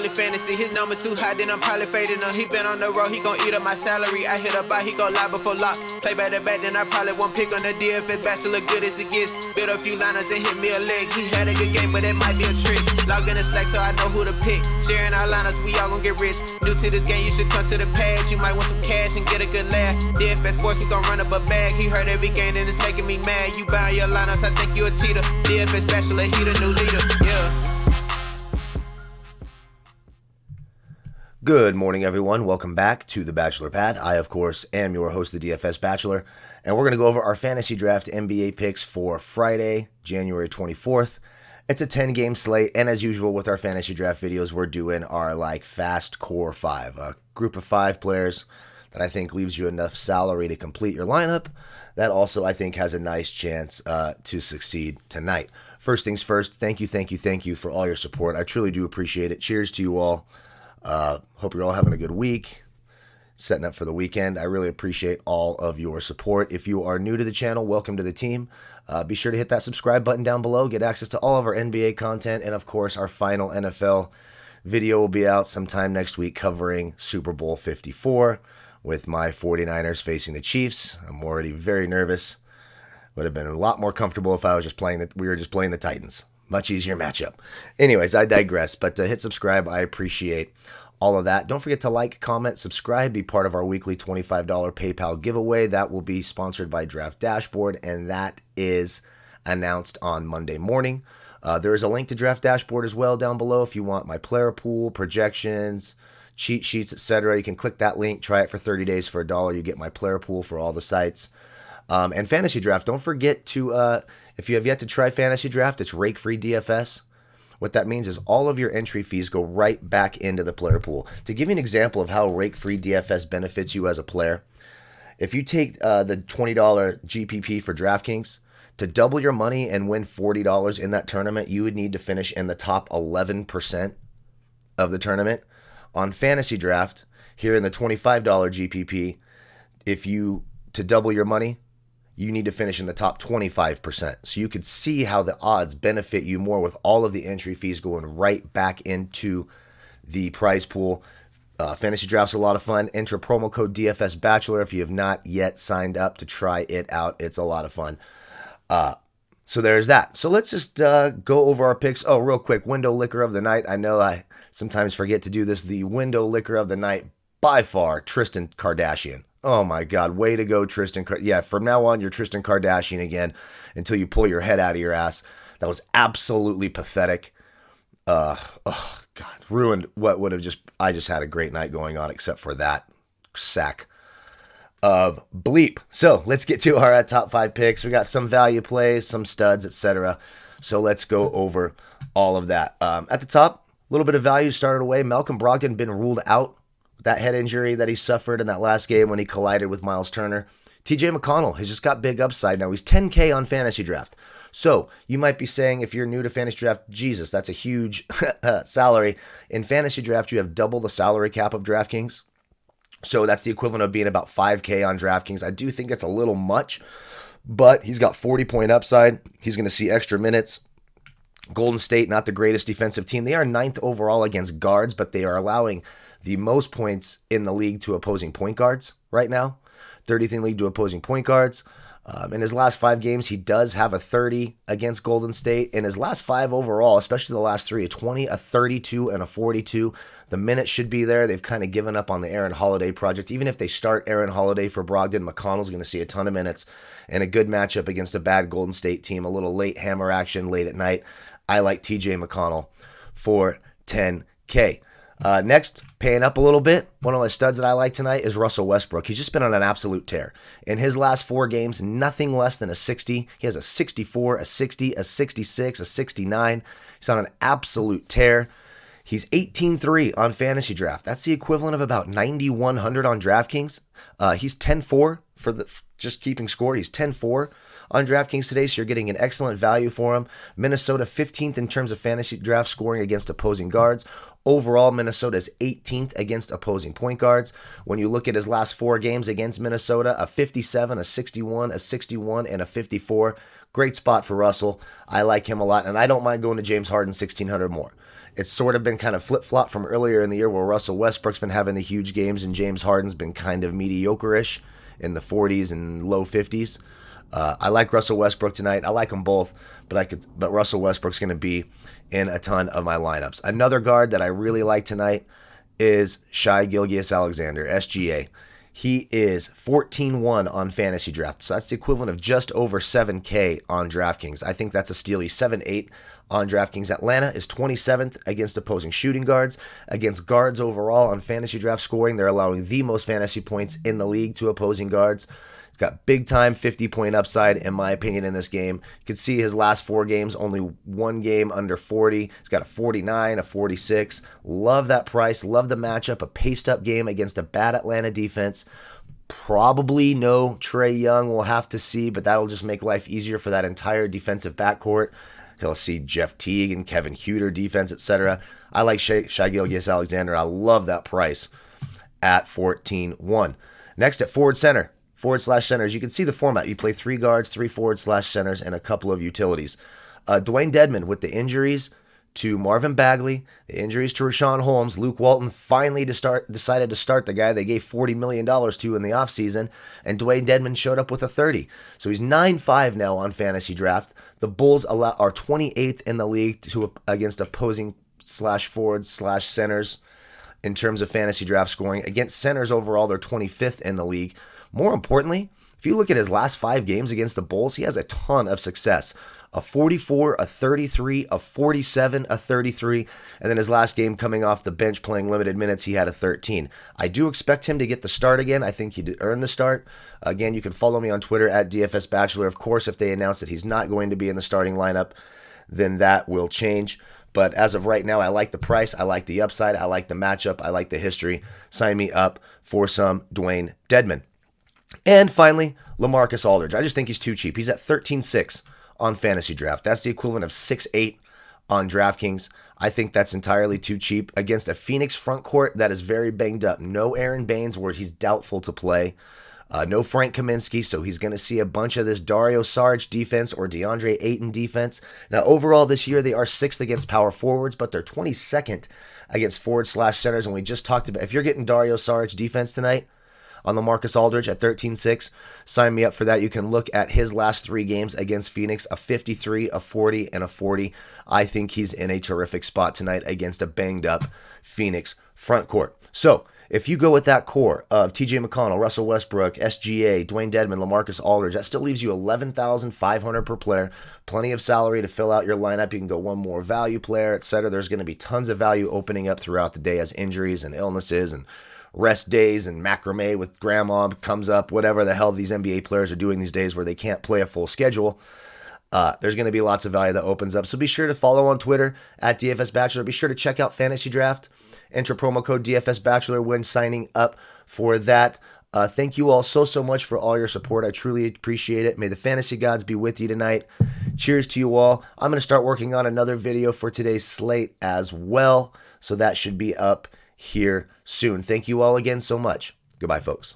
in fantasy. His number too high, then I'm probably fading him. He been on the road, he gon' eat up my salary. I hit up by, he gon' lie before lock. Play back to back, then I probably won't pick on the DFS bachelor, good as it gets. Build a few liners and hit me a leg. He had a good game, but it might be a trick. Log in the Slack so I know who to pick. Sharing our liners, we all gon' get rich. New to this game, you should come to the pad. You might want some cash and get a good laugh. DFS sports, we gon' run up a bag. He heard every game and it's making me mad. You buying your lineups, I think you a cheater. DFS bachelor, he the new leader. Yeah. Good morning, everyone. Welcome back to the Bachelor Pad. I, of course, am your host, the DFS Bachelor, and we're going to go over our Fantasy Draft NBA picks for Friday, January 24th. It's a 10-game slate, and as usual with our Fantasy Draft videos, we're doing our fast core five, a group of 5 players that I think leaves you enough salary to complete your lineup. That also, I think, has a nice chance to succeed tonight. First things first, thank you for all your support. I truly do appreciate it. Cheers to you all. Hope you're all having a good week, setting up for the weekend. I really appreciate all of your support. If you are new to the channel, welcome to the team. Be sure to hit that subscribe button down below, get access to all of our NBA content, and of course, our final NFL video will be out sometime next week covering Super Bowl 54 with my 49ers facing the Chiefs. I'm already very nervous. Would have been a lot more comfortable if I was we were just playing the Titans. Much easier matchup. Anyways, I digress, but hit subscribe. I appreciate all of that. Don't forget to like, comment, subscribe, be part of our weekly $25 PayPal giveaway. That will be sponsored by Draft Dashboard, and that is announced on Monday morning. There is a link to Draft Dashboard as well down below if you want my player pool, projections, cheat sheets, etc. You can click that link, try it for 30 days for $1. You get my player pool for all the sites. And Fantasy Draft, don't forget to, if you have yet to try Fantasy Draft, it's rake-free DFS. What that means is all of your entry fees go right back into the player pool. To give you an example of how rake-free DFS benefits you as a player, if you take the $20 GPP for DraftKings, to double your money and win $40 in that tournament, you would need to finish in the top 11% of the tournament. On Fantasy Draft, here in the $25 GPP, to double your money, you need to finish in the top 25%. So you could see how the odds benefit you more with all of the entry fees going right back into the prize pool. Fantasy Draft's a lot of fun. Enter promo code DFS Bachelor if you have not yet signed up to try it out. It's a lot of fun. So there's that. So let's just go over our picks. Oh, real quick, window liquor of the night. I know I sometimes forget to do this. The window liquor of the night, by far, Tristan Kardashian. Oh my God, way to go, Tristan. Yeah, from now on, you're Tristan Kardashian again until you pull your head out of your ass. That was absolutely pathetic. Oh God, ruined what would have I just had a great night going on except for that sack of bleep. So let's get to our top 5 picks. We got some value plays, some studs, etc. So let's go over all of that. At the top, a little bit of value started away. Malcolm Brogdon been ruled out. That head injury that he suffered in that last game when he collided with Miles Turner. TJ McConnell has just got big upside now. He's 10K on Fantasy Draft. So you might be saying, if you're new to Fantasy Draft, Jesus, that's a huge salary. In Fantasy Draft, you have double the salary cap of DraftKings. So that's the equivalent of being about 5K on DraftKings. I do think it's a little much, but he's got 40-point upside. He's going to see extra minutes. Golden State, not the greatest defensive team. They are 9th overall against guards, but they are allowing the most points in the league to opposing point guards right now. 30th in league to opposing point guards. In his last 5 games, he does have a 30 against Golden State. In his last 5 overall, especially the last 3, a 20, a 32, and a 42. The minutes should be there. They've kind of given up on the Aaron Holiday project. Even if they start Aaron Holiday for Brogdon, McConnell's going to see a ton of minutes and a good matchup against a bad Golden State team. A little late hammer action late at night. I like TJ McConnell for 10K. Next, paying up a little bit. One of the studs that I like tonight is Russell Westbrook. He's just been on an absolute tear. In his last 4 games, nothing less than a 60. He has a 64, a 60, a 66, a 69. He's on an absolute tear. He's 18-3 on Fantasy Draft. That's the equivalent of about 9,100 on DraftKings. He's 10-4 for just keeping score. He's 10-4 on DraftKings today, so you're getting an excellent value for him. Minnesota 15th in terms of Fantasy Draft scoring against opposing guards. Overall, Minnesota is 18th against opposing point guards. When you look at his last 4 games against Minnesota, a 57, a 61, a 61, and a 54. Great spot for Russell. I like him a lot, and I don't mind going to James Harden 1,600 more. It's sort of been kind of flip-flop from earlier in the year where Russell Westbrook's been having the huge games and James Harden's been kind of mediocre-ish in the 40s and low 50s. I like Russell Westbrook tonight. I like them both, but Russell Westbrook's going to be in a ton of my lineups. Another guard that I really like tonight is Shai Gilgeous-Alexander, SGA. He is 14-1 on FantasyDraft, so that's the equivalent of just over 7K on DraftKings. I think that's a steal. He's 7-8 on DraftKings. Atlanta is 27th against opposing shooting guards. Against guards overall on FantasyDraft scoring, they're allowing the most fantasy points in the league to opposing guards. Got big time 50-point upside, in my opinion, in this game. You can see his last 4 games, only one game under 40. He's got a 49, a 46. Love that price. Love the matchup. A paced-up game against a bad Atlanta defense. Probably no Trae Young. We'll have to see, but that'll just make life easier for that entire defensive backcourt. He'll see Jeff Teague and Kevin Huerter defense, etc. I like Shai Gilgeous-Alexander. I love that price at 14-1. Next at forward center. Forward/centers. You can see the format. You play 3 guards, 3 forward/centers, and a couple of utilities. Dwayne Dedmon with the injuries to Marvin Bagley, the injuries to Rashawn Holmes. Luke Walton finally decided to start the guy they gave $40 million to in the offseason, and Dwayne Dedmon showed up with a 30. So he's 9-5 now on FantasyDraft. The Bulls are 28th in the league against opposing /forwards/centers in terms of FantasyDraft scoring. Against centers overall, they're 25th in the league. More importantly, if you look at his last 5 games against the Bulls, he has a ton of success. A 44, a 33, a 47, a 33, and then his last game coming off the bench playing limited minutes, he had a 13. I do expect him to get the start again. I think he'd earn the start. Again, you can follow me on Twitter at DFS Bachelor. Of course, if they announce that he's not going to be in the starting lineup, then that will change. But as of right now, I like the price, I like the upside, I like the matchup, I like the history. Sign me up for some Dwayne Dedmon. And finally, LaMarcus Aldridge. I just think he's too cheap. He's at 13-6 on FantasyDraft. That's the equivalent of 6-8 on DraftKings. I think that's entirely too cheap against a Phoenix front court that is very banged up. No Aaron Baines, where he's doubtful to play. No Frank Kaminsky, so he's going to see a bunch of this Dario Saric defense or DeAndre Ayton defense. Now, overall this year, they are 6th against power forwards, but they're 22nd against forward/centers. And we just talked about, if you're getting Dario Saric defense tonight on LaMarcus Aldridge at 13-6, sign me up for that. You can look at his last 3 games against Phoenix, a 53, a 40, and a 40. I think he's in a terrific spot tonight against a banged-up Phoenix front court. So, if you go with that core of TJ McConnell, Russell Westbrook, SGA, Dwayne Dedmon, LaMarcus Aldridge, that still leaves you $11,500 per player. Plenty of salary to fill out your lineup. You can go one more value player, etc. There's going to be tons of value opening up throughout the day as injuries and illnesses and rest days and macrame with grandma comes up, whatever the hell these NBA players are doing these days where they can't play a full schedule. There's going to be lots of value that opens up. So be sure to follow on Twitter at DFS Bachelor. Be sure to check out FantasyDraft. Enter promo code DFS Bachelor when signing up for that. Thank you all so much for all your support. I truly appreciate it. May the fantasy gods be with you tonight. Cheers to you all. I'm going to start working on another video for today's slate as well. So that should be up here soon. Thank you all again so much. Goodbye, folks.